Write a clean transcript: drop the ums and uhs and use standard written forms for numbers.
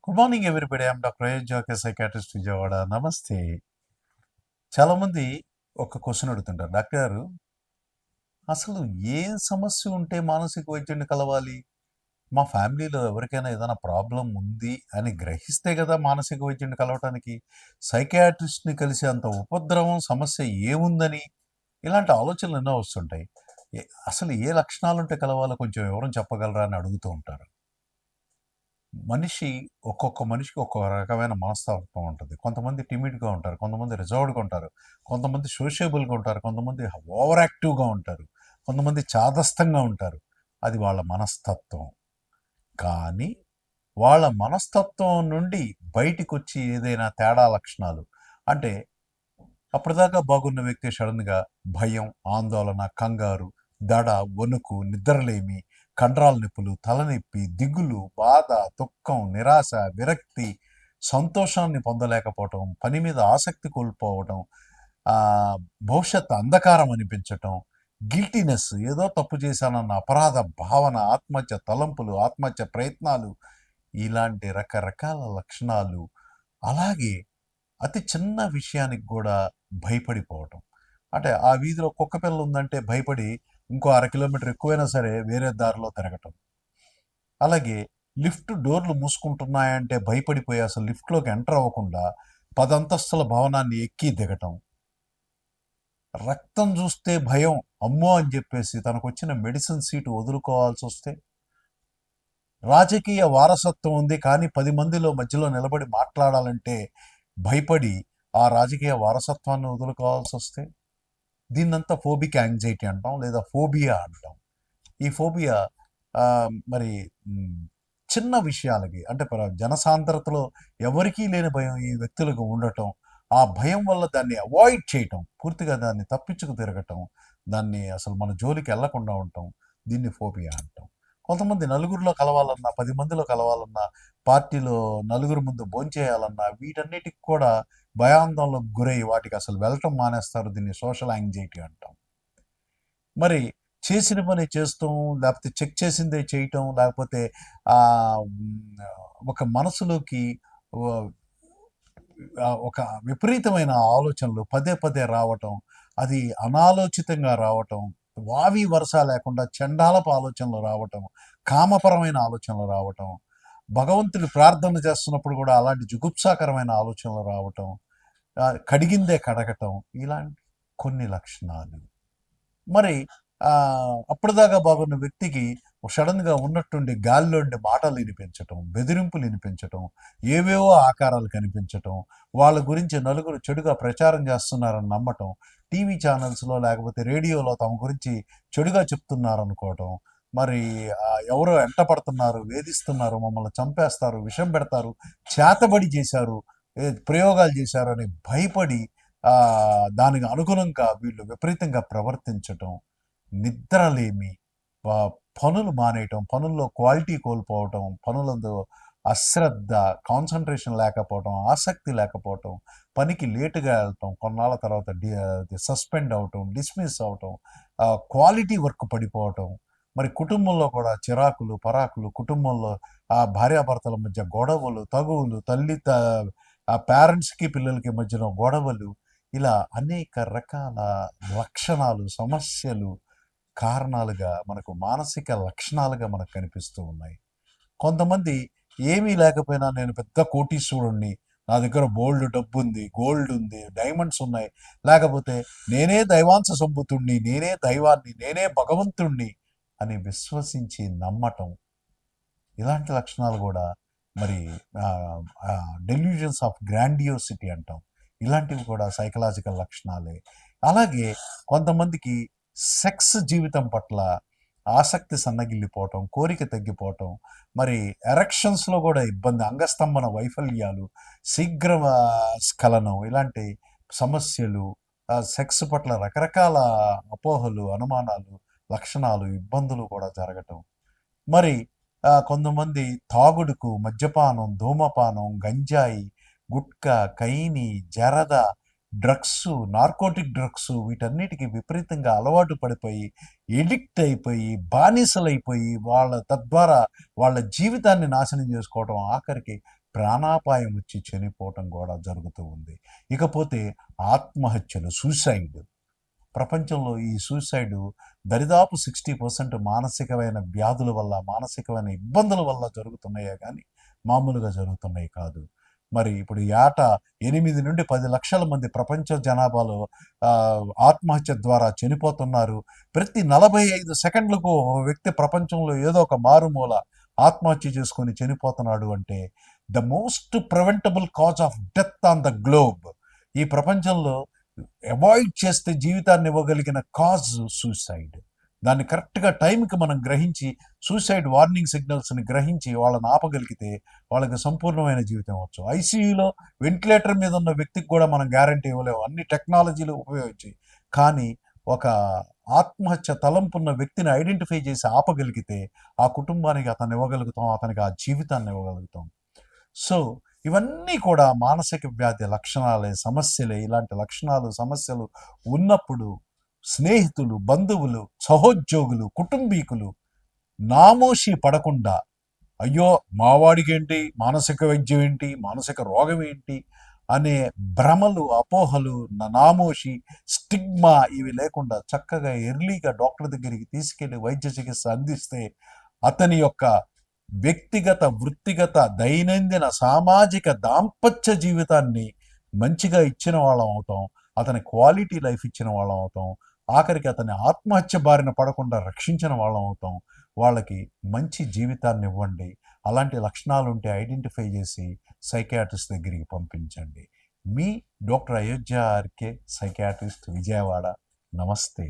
Good morning everybody. I'm doctor A S జోకే, psychiatrist, Vijayawada. నమస్తే. చాలామంది ఒక క్వశ్చన్ అడుగుతుంటారు, డాక్టర్ గారు అసలు ఏ సమస్య ఉంటే మానసిక వైద్యుడిని కలవాలి? మా ఫ్యామిలీలో ఎవరికైనా ఏదైనా ప్రాబ్లం ఉంది అని గ్రహిస్తే కదా మానసిక వైద్యుడిని కలవటానికి. సైకాట్రిస్ట్ని కలిసే అంత ఉపద్రవం సమస్య ఏముందని ఇలాంటి ఆలోచనలు ఎన్నో వస్తుంటాయి. అసలు ఏ లక్షణాలు ఉంటే కలవాలో కొంచెం వివరం చెప్పగలరా అని అడుగుతూ ఉంటారు. ఒక్కొక్క మనిషికి ఒక్కొక్క రకమైన మనస్తత్వం ఉంటుంది. కొంతమంది టిమిడ్‌గా ఉంటారు. కొంతమంది రిజర్వ్డ్‌గా ఉంటారు. కొంతమంది సోషియబుల్‌గా ఉంటారు. కొంతమంది ఓవర్ యాక్టివ్‌గా ఉంటారు. కొంతమంది చాదస్తంగా ఉంటారు. అది వాళ్ళ మనస్తత్వం. కానీ వాళ్ళ మనస్తత్వం నుండి బయటికొచ్చి ఏదైనా తేడా లక్షణాలు అంటే అప్పటిదాకా బాగున్న వ్యక్తి సడన్‌గా భయం, ఆందోళన, కంగారు, దడ, వణుకు, నిద్రలేమి, కండరాల నొప్పులు, తలనొప్పి, దిగులు, బాధ, దుఃఖం, నిరాశ, విరక్తి, సంతోషాన్ని పొందలేకపోవటం, పని మీద ఆసక్తి కోల్పోవటం, భవిష్యత్తు అంధకారం అనిపించటం, గిల్టీనెస్, ఏదో తప్పు చేశానన్న అపరాధ భావన, ఆత్మహత్య తలంపులు, ఆత్మహత్య ప్రయత్నాలు, ఇలాంటి రకరకాల లక్షణాలు. అలాగే అతి చిన్న విషయానికి కూడా భయపడిపోవటం. అంటే ఆ వీధిలో కుక్క పిల్ల ఉందంటే భయపడి ఇంకో అర కిలోమీటర్ ఎక్కువైనా సరే వేరే దారిలో తిరగటం. అలాగే లిఫ్ట్ డోర్లు మూసుకుంటున్నాయంటే భయపడిపోయి అసలు లిఫ్ట్లోకి ఎంటర్ అవ్వకుండా 10 అంతస్తుల భవనాన్ని ఎక్కి దిగటం. రక్తం చూస్తే భయం, అమ్మో అని చెప్పేసి తనకొచ్చిన మెడిసిన్ సీటు వదులుకోవాల్సి వస్తే, రాజకీయ వారసత్వం ఉంది కానీ 10 మందిలో మధ్యలో నిలబడి మాట్లాడాలంటే భయపడి ఆ రాజకీయ వారసత్వాన్ని వదులుకోవాల్సి వస్తే, దీన్నంతా ఫోబిక్ యాంగ్జైటీ అంటాం, లేదా ఫోబియా అంటాం. ఈ ఫోబియా మరి చిన్న విషయాలకి అంటే జనసాంద్రతలో ఎవరికీ లేని భయం ఈ వ్యక్తులకు ఉండటం, ఆ భయం వల్ల దాన్ని అవాయిడ్ చేయటం, పూర్తిగా దాన్ని తప్పించుకు తిరగటం, దాన్ని అసలు మన జోలికి వెళ్లకుండా ఉండటం, దీన్ని ఫోబియా అంటాం. కొంతమంది నలుగురిలో కలవాలన్నా, 10 మందిలో కలవాలన్నా, పార్టీలో నలుగురు ముందు భోంచేయాలన్నా, వీటన్నిటికి కూడా భయాందోళనకు గురై వాటికి అసలు వెళ్ళటం మానేస్తారు. దీన్ని సోషల్ యాంగ్జైటీ అంటాం. మరి చేసిన పని చేస్తాం, లేకపోతే చెక్ చేసిందే చేయటం, లేకపోతే ఒక మనసులోకి ఒక విపరీతమైన ఆలోచనలు పదే పదే రావటం, అది అనాలోచితంగా రావటం, వావి వరస లేకుండా చండాలపు ఆలోచనలు రావటం, కామపరమైన ఆలోచనలు రావటం, భగవంతుడి ప్రార్థన చేస్తున్నప్పుడు కూడా అలాంటి జుగుప్సాకరమైన ఆలోచనలు రావటం, కడిగిందే కడగటం, ఇలాంటి కొన్ని లక్షణాలు. మరి అప్పటిదాకా బాగున్న వ్యక్తికి సడన్గా ఉన్నట్టుండి గాలిలోండి మాటలు వినిపించటం, బెదిరింపులు వినిపించటం, ఏవేవో ఆకారాలు కనిపించటం, వాళ్ళ గురించి నలుగురు చెడుగా ప్రచారం చేస్తున్నారని నమ్మటం, టీవీ ఛానల్స్లో లేకపోతే రేడియోలో తమ గురించి చెడుగా చెప్తున్నారనుకోవటం, మరి ఎవరో ఎంట పడుతున్నారు, వేధిస్తున్నారు, మమ్మల్ని చంపేస్తారు, విషం పెడతారు, చేతబడి చేశారు, ప్రయోగాలు చేశారు అని భయపడి దానికి అనుగుణంగా వీళ్ళు విపరీతంగా ప్రవర్తించటం, నిద్రలేమి, పనులు మానేయటం, పనుల్లో క్వాలిటీ కోల్పోవటం, పనులందు అశ్రద్ధ, కాన్సన్ట్రేషన్ లేకపోవటం, ఆసక్తి లేకపోవటం, పనికి లేటుగా వెళ్ళటం, కొన్నాళ్ళ తర్వాత సస్పెండ్ అవటం, డిస్మిస్ అవటం, క్వాలిటీ వర్క్ పడిపోవటం. మరి కుటుంబంలో కూడా చిరాకులు, పరాకులు, కుటుంబంలో భార్యాభర్తల మధ్య గొడవలు, తగువులు, పేరెంట్స్కి పిల్లలకి మధ్యన గొడవలు, ఇలా అనేక రకాల లక్షణాలు, సమస్యలు, కారణాలుగా మనకు మానసిక లక్షణాలుగా మనకు కనిపిస్తూ ఉన్నాయి. కొంతమంది ఏమీ లేకపోయినా నేను పెద్ద కోటీశ్వరుణ్ణి, నా దగ్గర బోల్డ్ డబ్బు ఉంది, గోల్డ్ ఉంది, డైమండ్స్ ఉన్నాయి, లేకపోతే నేనే దైవాంశ సంభూతుణ్ణి, నేనే దైవాన్ని, నేనే భగవంతుణ్ణి అని విశ్వసించి నమ్మటం, ఇలాంటి లక్షణాలు కూడా మరి డెల్యూజన్స్ ఆఫ్ గ్రాండియోసిటీ అంటాం. ఇలాంటివి కూడా సైకలాజికల్ లక్షణాలే. అలాగే కొంతమందికి సెక్స్ జీవితం పట్ల ఆసక్తి సన్నగిల్లిపోవటం, కోరిక తగ్గిపోవటం, మరి ఎరెక్షన్స్లో కూడా ఇబ్బంది, అంగస్తంభన వైఫల్యాలు, శీఘ్ర స్ఖలనం, ఇలాంటి సమస్యలు, సెక్స్ పట్ల రకరకాల అపోహలు, అనుమానాలు, లక్షణాలు, ఇబ్బందులు కూడా జరగటం. మరి కొంతమంది తాగుడుకు, మద్యపానం, ధూమపానం, గంజాయి, గుట్కా, ఖైనీ, జరద, డ్రగ్స్, నార్కోటిక్ డ్రగ్స్, వీటన్నిటికీ విపరీతంగా అలవాటు పడిపోయి ఎడిక్ట్ అయిపోయి బానిసలైపోయి తద్వారా వాళ్ళ జీవితాన్ని నాశనం చేసుకోవటం, ఆఖరికి ప్రాణాపాయం వచ్చి చనిపోవటం కూడా జరుగుతూ ఉంది. ఇకపోతే ఆత్మహత్యలు, సూసైడ్. ప్రపంచంలో ఈ సూసైడ్ దరిదాపు 60% మానసికమైన వ్యాధుల వల్ల, మానసికమైన ఇబ్బందుల వల్ల జరుగుతున్నాయే కానీ మామూలుగా జరుగుతున్నాయి కాదు. మరి ఇప్పుడు ఏటా 8 నుండి 10 లక్షల మంది ప్రపంచ జనాభాలో ఆత్మహత్య ద్వారా చనిపోతున్నారు. ప్రతి 45 సెకండ్లకు ఒక వ్యక్తి ప్రపంచంలో ఏదో ఒక మారుమూల ఆత్మహత్య చేసుకొని చనిపోతున్నాడు అంటే the most preventable cause of death on the globe. ఈ ప్రపంచంలో అవాయిడ్ చేస్తే జీవితాన్ని ఇవ్వగలిగిన కాజ్ సూసైడ్. దాన్ని కరెక్ట్గా టైంకి మనం గ్రహించి సూసైడ్ వార్నింగ్ సిగ్నల్స్ని గ్రహించి వాళ్ళని ఆపగలిగితే వాళ్ళకి సంపూర్ణమైన జీవితం ఇవ్వచ్చు. ఐసీయూలో వెంటిలేటర్ మీద ఉన్న వ్యక్తికి కూడా మనం గ్యారంటీ ఇవ్వలేము అన్ని టెక్నాలజీలు ఉపయోగించి. కానీ ఒక ఆత్మహత్య తలంపున్న వ్యక్తిని ఐడెంటిఫై చేసి ఆపగలిగితే ఆ కుటుంబానికి అతను ఇవ్వగలుగుతాం, అతనికి ఆ జీవితాన్ని ఇవ్వగలుగుతాం. సో ఇవన్నీ కూడా మానసిక వ్యాధి లక్షణాలే, సమస్యలే. ఇలాంటి లక్షణాలు, సమస్యలు ఉన్నప్పుడు స్నేహితులు, బంధువులు, సహోద్యోగులు, కుటుంబీకులు నామోషి పడకుండా, అయ్యో మావాడికి ఏంటి, మానసిక వైద్యం ఏంటి, మానసిక రోగం ఏంటి అనే భ్రమలు, అపోహలు, నామోషి, స్టిగ్మా ఇవి లేకుండా చక్కగా ఎర్లీగా డాక్టర్ దగ్గరికి తీసుకెళ్లి వైద్య చికిత్స అందిస్తే అతని యొక్క వ్యక్తిగత, వృత్తిగత, దైనందిన, సామాజిక, దాంపత్య జీవితాన్ని మంచిగా ఇచ్చిన వాళ్ళం అవుతాం. అతని క్వాలిటీ లైఫ్ ఇచ్చిన వాళ్ళం అవుతాం. ఆఖరికి అతని ఆత్మహత్య బారిన పడకుండా రక్షించిన వాళ్ళం అవుతాం. వాళ్ళకి మంచి జీవితాన్ని ఇవ్వండి. అలాంటి లక్షణాలు ఉంటే ఐడెంటిఫై చేసి సైకియాట్రిస్ట్ దగ్గరికి పంపించండి. మీ doctor Ayodhya R K, psychiatrist, Vijayawada. నమస్తే.